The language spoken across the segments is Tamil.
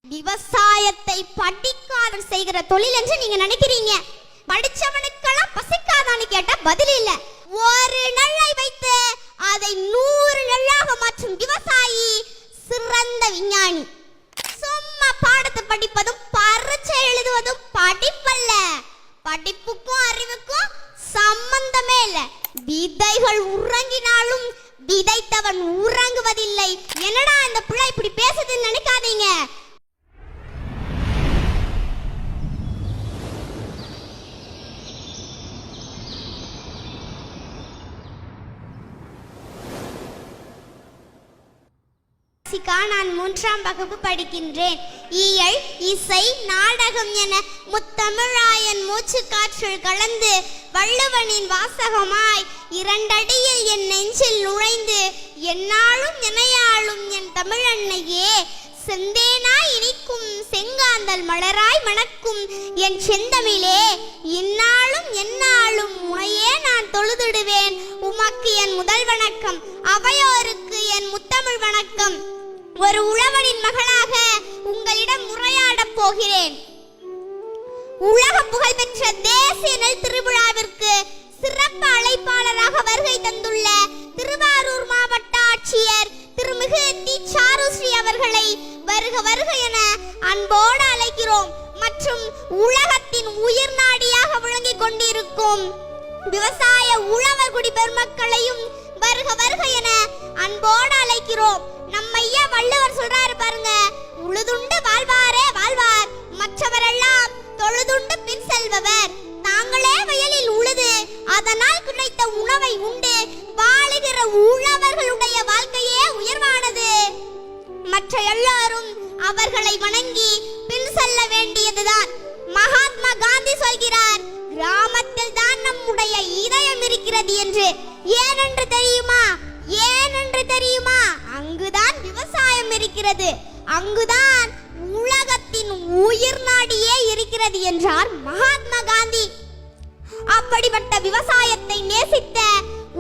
விவசாயத்தை படிக்காதவன் செய்கிற தொழில் என்று நீங்க நினைக்கிறீங்க. படிச்சவனுக்கெல்லாம் பசிக்காதான்னு கேட்டா பதில் இல்ல. ஒரு நெல்லை வைத்து அதை 100 நெல்லாக மாற்றும் விவசாயி சிறந்த விஞ்ஞானி. சும்மா பாடத்தை படிப்பதும் பரீட்சை எழுதுவதும் படிப்பல்ல. படிப்புக்கும் அறிவுக்கும் சம்பந்தமே இல்ல. விதைகள் உறங்கினாலும் விதைத்தவன் உறங்குவதில்லை. என்னடா இந்த பிள்ளை இப்படி பேசுதுன்னு நினைக்காதீங்க. நான் 3ஆம் வகுப்பு படிக்கின்றேன். இயல், இசை, நாடகம் என முத்தமிழாயன் மூச்சு காற்றில் கலந்து வள்ளுவனின் வாசகமாய் 2 அடியில் என் நெஞ்சில் நுழைந்து என்னாலும் எனையாளும் என் தமிழன்னையே செந்தேனாய் இனிக்கும் செங்காந்தல் மலராய் மணக்கும் என் செந்தமிழே இந்நாளும் எந்நாளும் உனையே நான் தொழுதிடுவேன். உமக்கு என் முதல் வணக்கம், அவையோருக்கு என் முத்தமிழ் வணக்கம். ஒரு உழவனின் மகளாக உங்களிடம் உரையாடப் போகிறேன். உலக புகழ்பெற்ற தேசிய நெல் திருவிழாவிற்கு சிறப்பு அழைப்பாளராக வருகை தந்துள்ள திருவாரூர் மாவட்ட ஆட்சியர் திருமிகு தி. சாருஸ்ரீ அவர்களை வருக வருக என அன்போடு அழைக்கிறோம். மற்றும் உலகத்தின் உயிர் நாடியாக விளங்கிக் கொண்டிருக்கும் விவசாய உழவர் குடி பெருமக்களையும் வருக வருக என அன்போடு அழைக்கிறோம். நம்ம ஐயா வள்ளுவர் சொல்றாரு பாருங்க, உழுதுண்டு வாழ்வாரே வாழ்வார், மற்றவரெல்லாம் தொழுதுண்டு பின் செல்பவர். தாங்களே வயலில் உழுது அதனால் கிடைத்த உணவை உண்டு வாழுகிற உழவர்களுடைய வாழ்க்கையே உயர்வானது. மற்ற எல்லாரும் அவர்களை வணங்கி பின் செல்ல வேண்டியதுதான். மகாத்மா காந்தி சொல்கிறார், கிராமத்தில் தான் நம்முடைய இதயம் இருக்கிறது என்று. ஏனென்று தெரியுமா? ஏனென்று தெரியுமா? அங்குதான் விவசாயம் இருக்கிறது, அங்குதான் உலகத்தின் உயிர் நாடியே இருக்கிறது என்றார் மகாத்மா காந்தி. அப்படிப்பட்ட விவசாயத்தை நேசித்த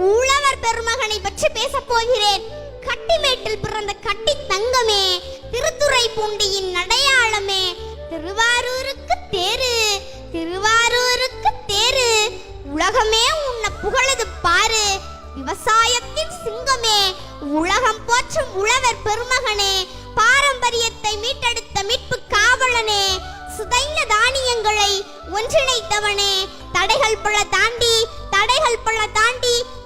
உழவர் பெருமகனை பற்றி பேச போகிறேன். கட்டிமேட்டில் பிறந்த கட்டி தங்கமே, திருத்துறைப்பூண்டியின் அடையாளமே, திருவாரூருக்கு தேரு, திருவாரூருக்கு தேரு, உலகமே உன்னை புகழது பாரு, விவசாயத்தின் சிங்கமே, உலகம் போற்றும் உழவர் பெருமகனே, பாரம்பரியத்தை மீட்டெடுத்த மீட்பு காவலனே, சுதைந்த தானியங்களை ஒன்றிணைத்தவனே, தடைகள் பல தாண்டி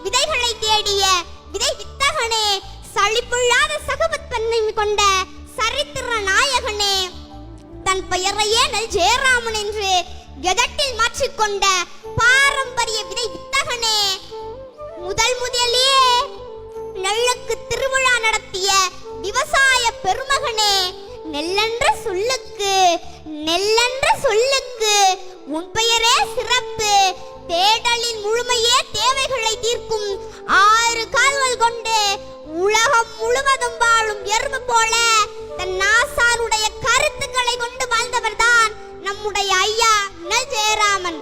விதைகளை தேடிய விதை வித்தகனே, சலிப்புள்ளாத சகவத்தன்மை கொண்ட சரித்திர நாயகனே, தன் பெயரையே நெல் ஜெயராமன் என்று கெதட்டில் மாற்றிக்கொண்ட பாரம்பரிய விதை வித்தகனே, முதலிலே நெல்லுக்கு திருவிழா நடத்திய விவசாய பெருமகனே, நெல்லென்ற சொல்லுக்கு உன் பெயரே சிறப்பு, தேடலின் முழுமையே தேவைகளை தீர்க்கும் 6 கால்கள் கொண்டு உலகம் முழுவதும் வாழும் எறும்பு போல தன் நாசாருடைய கருத்துக்களை கொண்டு வாழ்ந்தவர்தான் நம்முடைய ஐயா நெல் ஜெயராமன்.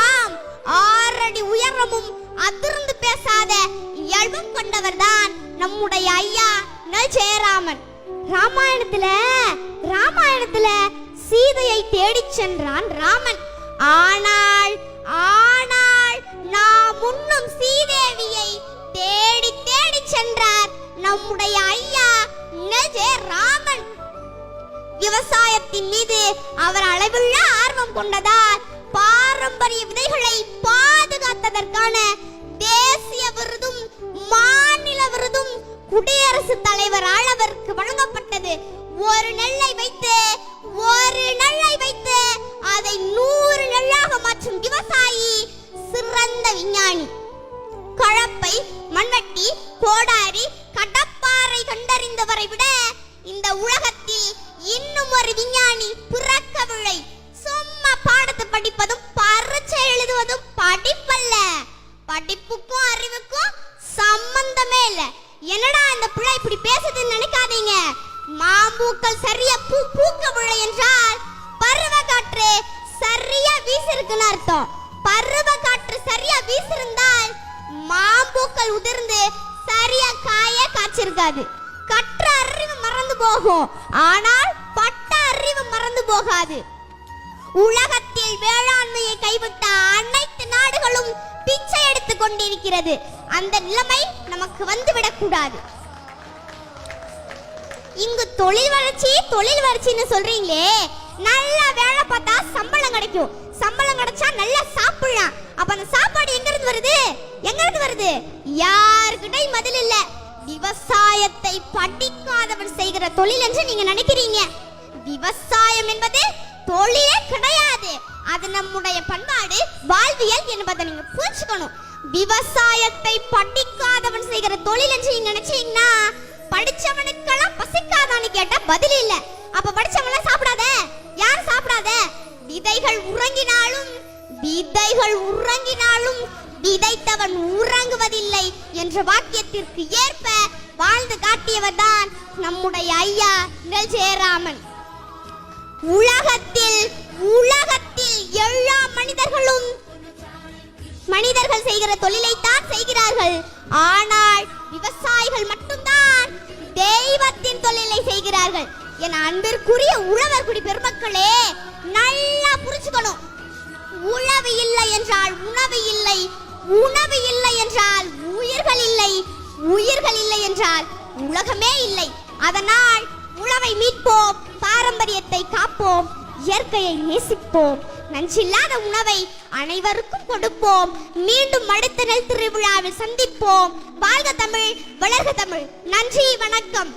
ஆம், 6 அடி உயரமும் அதிர்ந்து பேசாத இயல்பும் கொண்டவர்தான் நம்முடைய ஐயா நெல் ஜெயராமன். ராமாயணத்துல சீதையை தேடிச் சென்றான் ராமன். ஆனால் நாம் முன்னும் சீதேவியை தேடி தேடி சென்றார் நம்முடைய ஐயா நெல் ஜெயராமன். விவசாயத்தின் மீது அவர் அளவுள்ள ஆர்வம் கொண்டதால் பாரம்பரிய விதைகளை பாதுகாத்ததற்கான தேசிய விருதும் மாநில விருதும் குடியரசுத் தலைவரால் அவருக்கு வழங்கப்பட்டது. ஒரு நெல்லை வைத்து அதை 100 நெல்லாக மாற்றும் விவசாயி சிறந்த விஞ்ஞானி. கலப்பை, மண்வெட்டி, கோடாரி, கடப்பாறை கண்டறிந்தவரை விட இந்த உலகத்தில் இன்னும் ஒரு விஞ்ஞானி பிறக்கவில்லை. சும்மா பாடத்தை படிப்பதும் பரீட்சை எழுதுவதும் படிப்பல்ல. படிப்புக்கும் அறிவுக்கும் சம்பந்தமே இல்ல. என்னடா இந்த பிள்ளை இப்படி பேசுதுன்னு நினைக்காதீங்க. மாம்பூக்கள் சரியா பூக்கவில்லை என்றால் பருவ காற்று சரியா வீசிருக்குன்னு அர்த்தம். பருவ காற்று சரியா வீசிருந்தால் மாம்பூக்கள் உதிர்ந்து சரியா காய காய்ச்சிருக்காது. கற்ற அறிவு மறந்து போகும். ஆனால் பட்ட போகாது. உலகத்தில் வேளாண்மையை கைவிட்ட அனைத்து நாடுகளும் பிச்சை எடுத்துக் கொண்டிருக்கிறது. அந்த நிலைமை நமக்கு வந்துவிடக் கூடாது. இங்கு தொழில் வளர்ச்சின்னு சொல்றீங்களே, நல்லா வேலை பார்த்தா சம்பளம் கிடைக்கும். சம்பளம் கிடைச்சா நல்லா சாப்பிடலாம். அப்ப அந்த சாப்பாடு எங்க இருந்து வருது? யாருக்கிட்டையும் பதில் இல்ல. விவசாயத்தை படிக்காதவன் செய்கிற தொழில் என்று நீங்க நினைக்கிறீங்க. விவசாயம் என்பது தொழிலே கிடையாது. அது நம்முடைய பண்பாடு, வாழ்வியல் என்பதை நீங்க புரிஞ்சுக்கணும். விவசாயத்தை படிக்காதவன் செய்கிற தொழில் என்று நீங்க நினைச்சீங்கன்னா, படிச்சவனுக்கெல்லாம் பசிக்காதான்னு கேட்டா பதில் இல்ல. அப்ப படிச்சவங்க சாப்பிடாத, யாரும் சாப்பிடாத. விதைகள் உறங்கினாலும் விதைத்தவன் உறங்குவதில்லை என்ற வாக்கியத்திற்கு ஏற்ப வாழ்ந்து காட்டியவர் தான் நம்முடைய ஐயா நெல் ஜெயராமன். உலகத்தில் எல்லா மனிதர்கள் செய்கிற தொழிலைத்தான் செய்கிறார்கள். ஆனால் விவசாயிகள் மட்டும்தான் தெய்வத்தின் தொழிலை செய்கிறார்கள். என் அன்பிற்குரிய உழவர்குடி பெருமக்களே, நல்லா புரிஞ்சுக்கணும். உழவு இல்லை என்றால் உணவு இல்லை, உணவு இல்லை என்றால் உயிர்கள் இல்லை, உயிர்கள் இல்லை என்றால் உலகமே இல்லை. அதனால் உழவை மீட்போம், பாரம்பரியத்தை காப்போம், இயற்கையை நேசிப்போம், நஞ்சில்லாத உணவை அனைவருக்கும் கொடுப்போம். மீண்டும் அடுத்த நெல் திருவிழாவில் சந்திப்போம். வாழ்க தமிழ், வளர்க தமிழ். நன்றி, வணக்கம்.